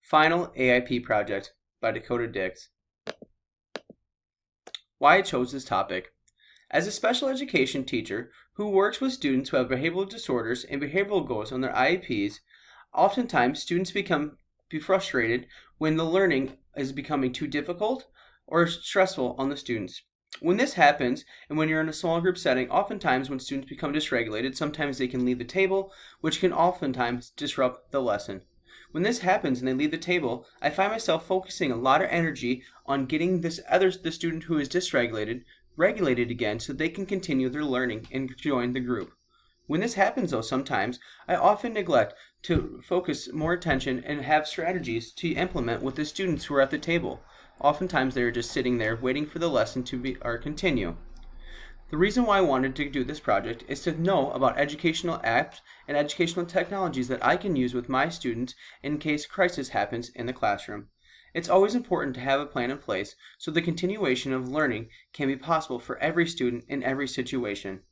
Final AIP Project by Dakota Dix. Why I chose this topic. As a special education teacher who works with students who have behavioral disorders and behavioral goals on their IEPs, oftentimes students become frustrated when the learning is becoming too difficult or stressful on the students. When this happens, and when you're in a small group setting, oftentimes when students become dysregulated, sometimes they can leave the table, which can oftentimes disrupt the lesson. When this happens and they leave the table, I find myself focusing a lot of energy on getting the student who is dysregulated regulated again so they can continue their learning and join the group. When this happens though, sometimes I often neglect to focus more attention and have strategies to implement with the students who are at the table. Oftentimes they are just sitting there waiting for the lesson to continue. The reason why I wanted to do this project is to know about educational apps and educational technologies that I can use with my students in case crisis happens in the classroom. It's always important to have a plan in place so the continuation of learning can be possible for every student in every situation.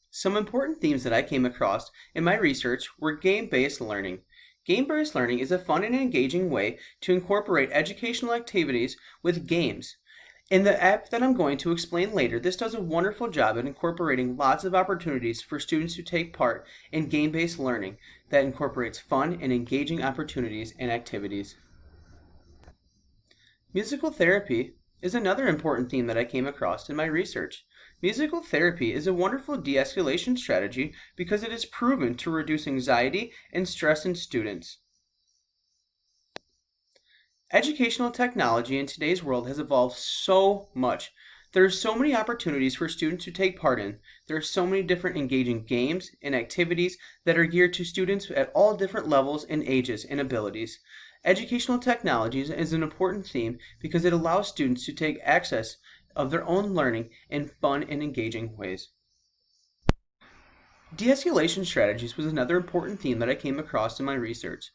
Some important themes that I came across in my research were game-based learning. Game-based learning is a fun and engaging way to incorporate educational activities with games. In the app that I'm going to explain later, this does a wonderful job at incorporating lots of opportunities for students who take part in game-based learning that incorporates fun and engaging opportunities and activities. Musical therapy is another important theme that I came across in my research. Musical therapy is a wonderful de-escalation strategy because it is proven to reduce anxiety and stress in students. Educational technology in today's world has evolved so much. There are so many opportunities for students to take part in. There are so many different engaging games and activities that are geared to students at all different levels and ages and abilities. Educational technologies is an important theme because it allows students to take access of their own learning in fun and engaging ways. De-escalation strategies was another important theme that I came across in my research.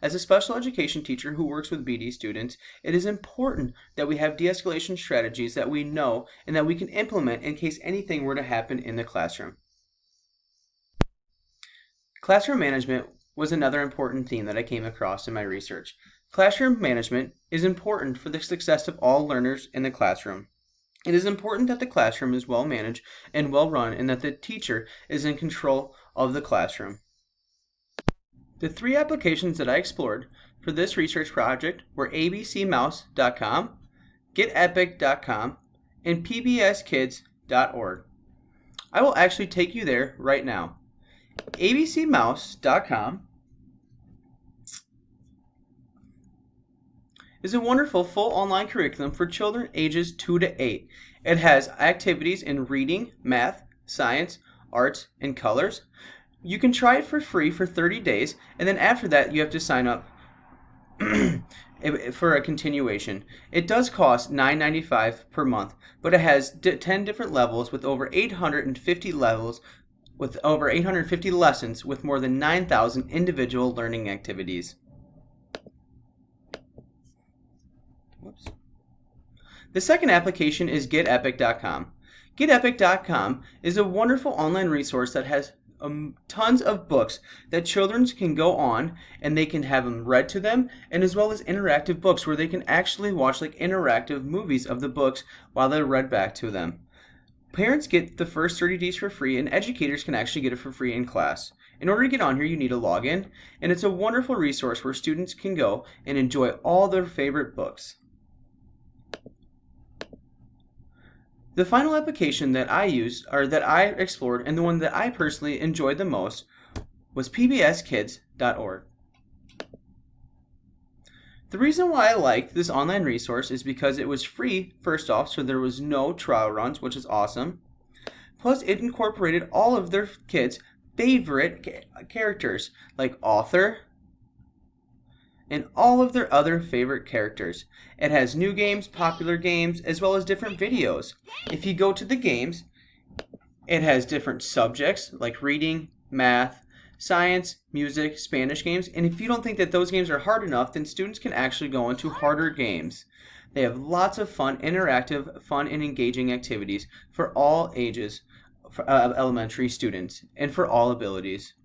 As a special education teacher who works with BD students, it is important that we have de-escalation strategies that we know and that we can implement in case anything were to happen in the classroom. Classroom management was another important theme that I came across in my research. Classroom management is important for the success of all learners in the classroom. It is important that the classroom is well managed and well run and that the teacher is in control of the classroom. The three applications that I explored for this research project were abcmouse.com, getepic.com, and pbskids.org. I will actually take you there right now. abcmouse.com is a wonderful full online curriculum for children ages 2 to 8. It has activities in reading, math, science, arts, and colors. You can try it for free for 30 days, and then after that you have to sign up for a continuation. It does cost $9.95 per month, but it has 10 different levels with over 850 levels, with over 850 lessons with more than 9,000 individual learning activities. Whoops. The second application is getepic.com. Getepic.com is a wonderful online resource that has tons of books that children can go on and they can have them read to them, and as well as interactive books where they can actually watch like interactive movies of the books while they're read back to them. Parents get the first 30 days for free, and educators can actually get it for free in class. In order to get on here, you need a login, and it's a wonderful resource where students can go and enjoy all their favorite books. The final application that I used, or that I explored, and the one that I personally enjoyed the most, was pbskids.org. The reason why I liked this online resource is because it was free, first off, so there was no trial runs, which is awesome. Plus, it incorporated all of their kids' favorite characters, like author, and all of their other favorite characters. It has new games, popular games, as well as different videos. If you go to the games, it has different subjects like reading, math, science, music, Spanish games, and if you don't think that those games are hard enough, then students can actually go into harder games. They have lots of fun, interactive, fun, and engaging activities for all ages of elementary students and for all abilities.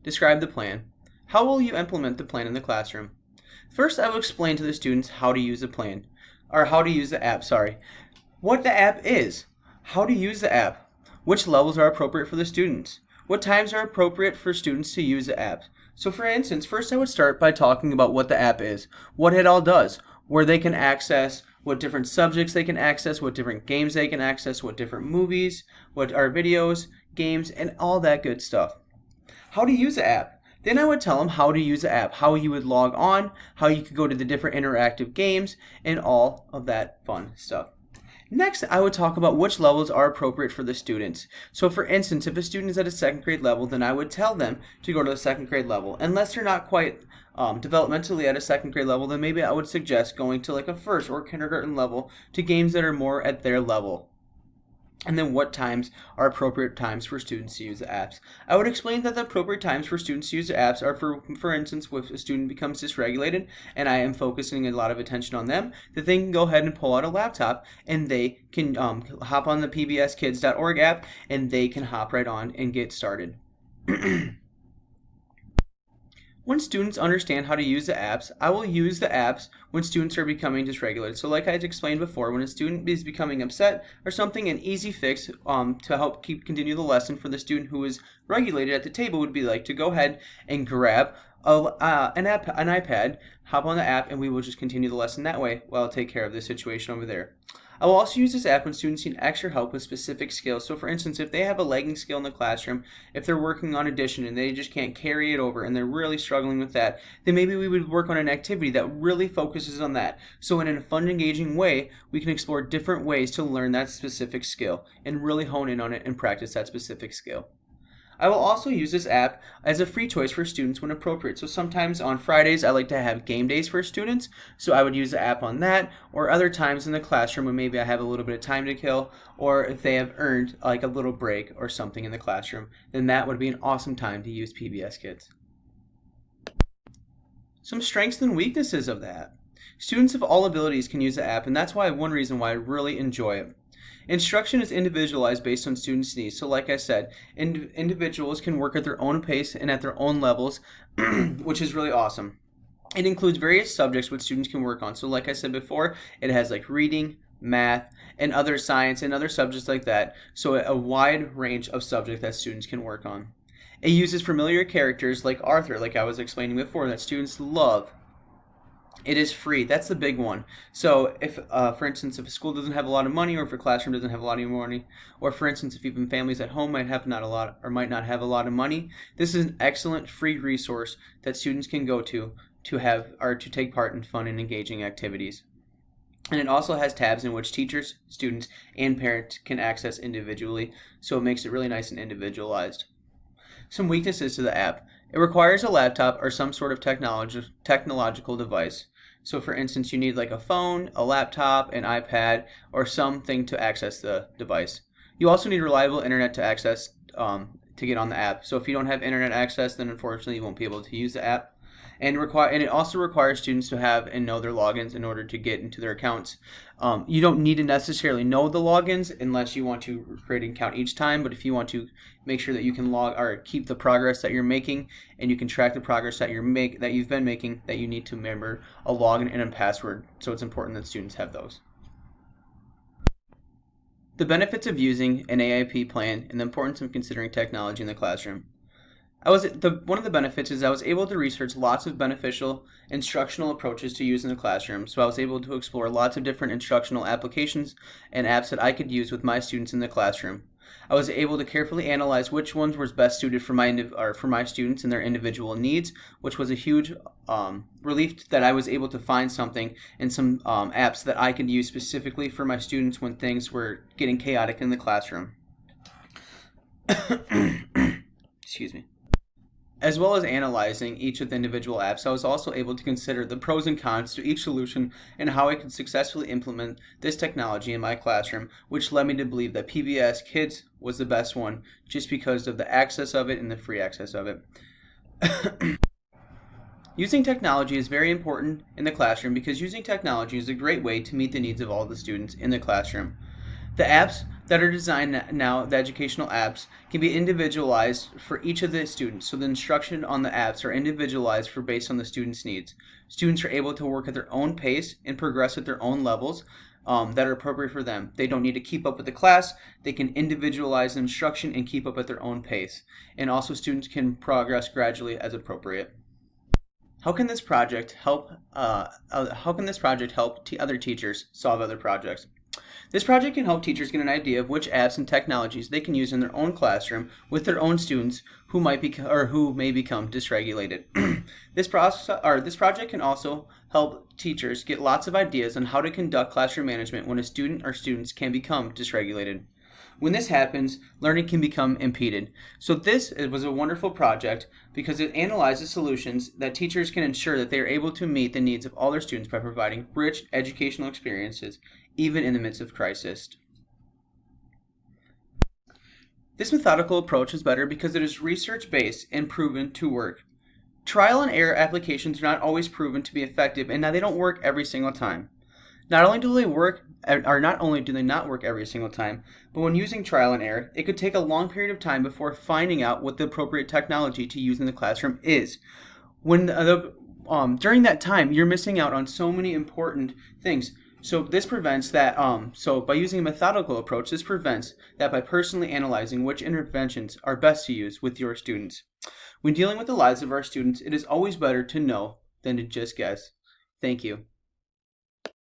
Describe the plan. How will you implement the plan in the classroom? First, I will explain to the students how to use the plan, or how to use the app, sorry. What the app is, how to use the app, which levels are appropriate for the students, what times are appropriate for students to use the app. So for instance, first I would start by talking about what the app is, what it all does, where they can access, what different subjects they can access, what different games they can access, what different movies, what are videos, games, and all that good stuff. How to use the app. Then I would tell them how to use the app, how you would log on, how you could go to the different interactive games, and all of that fun stuff. Next, I would talk about which levels are appropriate for the students. So for instance, if a student is at a second grade level, then I would tell them to go to the second grade level. Unless they're not quite developmentally at a second grade level, then maybe I would suggest going to like a first or kindergarten level to games that are more at their level. And then what times are appropriate times for students to use the apps. I would explain that the appropriate times for students to use the apps are for instance, if a student becomes dysregulated and I am focusing a lot of attention on them, that they can go ahead and pull out a laptop and they can hop on the pbskids.org app and they can hop right on and get started. When students understand how to use the apps, I will use the apps when students are becoming dysregulated. So like I explained before, when a student is becoming upset or something, an easy fix to help continue the lesson for the student who is regulated at the table would be like to go ahead and grab an iPad, hop on the app, and we will just continue the lesson that way while I'll take care of the situation over there. I will also use this app when students need extra help with specific skills. So for instance, if they have a lagging skill in the classroom, if they're working on addition and they just can't carry it over and they're really struggling with that, then maybe we would work on an activity that really focuses on that. So in a fun, engaging way, we can explore different ways to learn that specific skill and really hone in on it and practice that specific skill. I will also use this app as a free choice for students when appropriate. So sometimes on Fridays I like to have game days for students, so I would use the app on that, or other times in the classroom when maybe I have a little bit of time to kill, or if they have earned like a little break or something in the classroom, then that would be an awesome time to use PBS Kids. Some strengths and weaknesses of the app. Students of all abilities can use the app, and that's one reason why I really enjoy it. Instruction is individualized based on students' needs. So like I said, individuals can work at their own pace and at their own levels, which is really awesome. It includes various subjects which students can work on. So like I said before, it has like reading, math, and other science and other subjects like that. So a wide range of subjects that students can work on. It uses familiar characters like Arthur, like I was explaining before, that students love. It is free. That's the big one. So if, for instance, if a school doesn't have a lot of money, or if a classroom doesn't have a lot of money, or for instance, if even families at home might not have a lot of money, this is an excellent free resource that students can go to have or to take part in fun and engaging activities. And it also has tabs in which teachers, students, and parents can access individually, so it makes it really nice and individualized. Some weaknesses to the app. It requires a laptop or some sort of technological device. So for instance, you need like a phone, a laptop, an iPad, or something to access the device. You also need reliable internet to access to get on the app. So if you don't have internet access, then unfortunately you won't be able to use the app. And it also requires students to have and know their logins in order to get into their accounts. You don't need to necessarily know the logins unless you want to create an account each time, but if you want to make sure that you can log or keep the progress that you're making and you can track the progress that you've been making, that you need to remember a login and a password. So it's important that students have those. The benefits of using an AIP plan and the importance of considering technology in the classroom. One of the benefits is I was able to research lots of beneficial instructional approaches to use in the classroom. So I was able to explore lots of different instructional applications and apps that I could use with my students in the classroom. I was able to carefully analyze which ones were best suited for my students and their individual needs, which was a huge relief that I was able to find something in some apps that I could use specifically for my students when things were getting chaotic in the classroom. Excuse me. As well as analyzing each of the individual apps, I was also able to consider the pros and cons to each solution and how I could successfully implement this technology in my classroom, which led me to believe that PBS Kids was the best one just because of the access of it and the free access of it. Using technology is very important in the classroom because using technology is a great way to meet the needs of all the students in the classroom. The apps that are designed now, the educational apps, can be individualized for each of the students. So the instruction on the apps are individualized for based on the student's needs. Students are able to work at their own pace and progress at their own levels that are appropriate for them. They don't need to keep up with the class. They can individualize the instruction and keep up at their own pace. And also students can progress gradually as appropriate. How can this project help? Other teachers solve other projects? This project can help teachers get an idea of which apps and technologies they can use in their own classroom with their own students who may become dysregulated. This project can also help teachers get lots of ideas on how to conduct classroom management when a student or students can become dysregulated. When this happens, learning can become impeded. So this was a wonderful project because it analyzes solutions that teachers can ensure that they are able to meet the needs of all their students by providing rich educational experiences, even in the midst of crisis. This methodical approach is better because it is research-based and proven to work. Trial and error applications are not always proven to be effective, and now they don't work every single time. Not only do they not work every single time, but when using trial and error, it could take a long period of time before finding out what the appropriate technology to use in the classroom is. During that time, you're missing out on so many important things. So this prevents that. So by using a methodical approach, this prevents that by personally analyzing which interventions are best to use with your students. When dealing with the lives of our students, it is always better to know than to just guess. Thank you.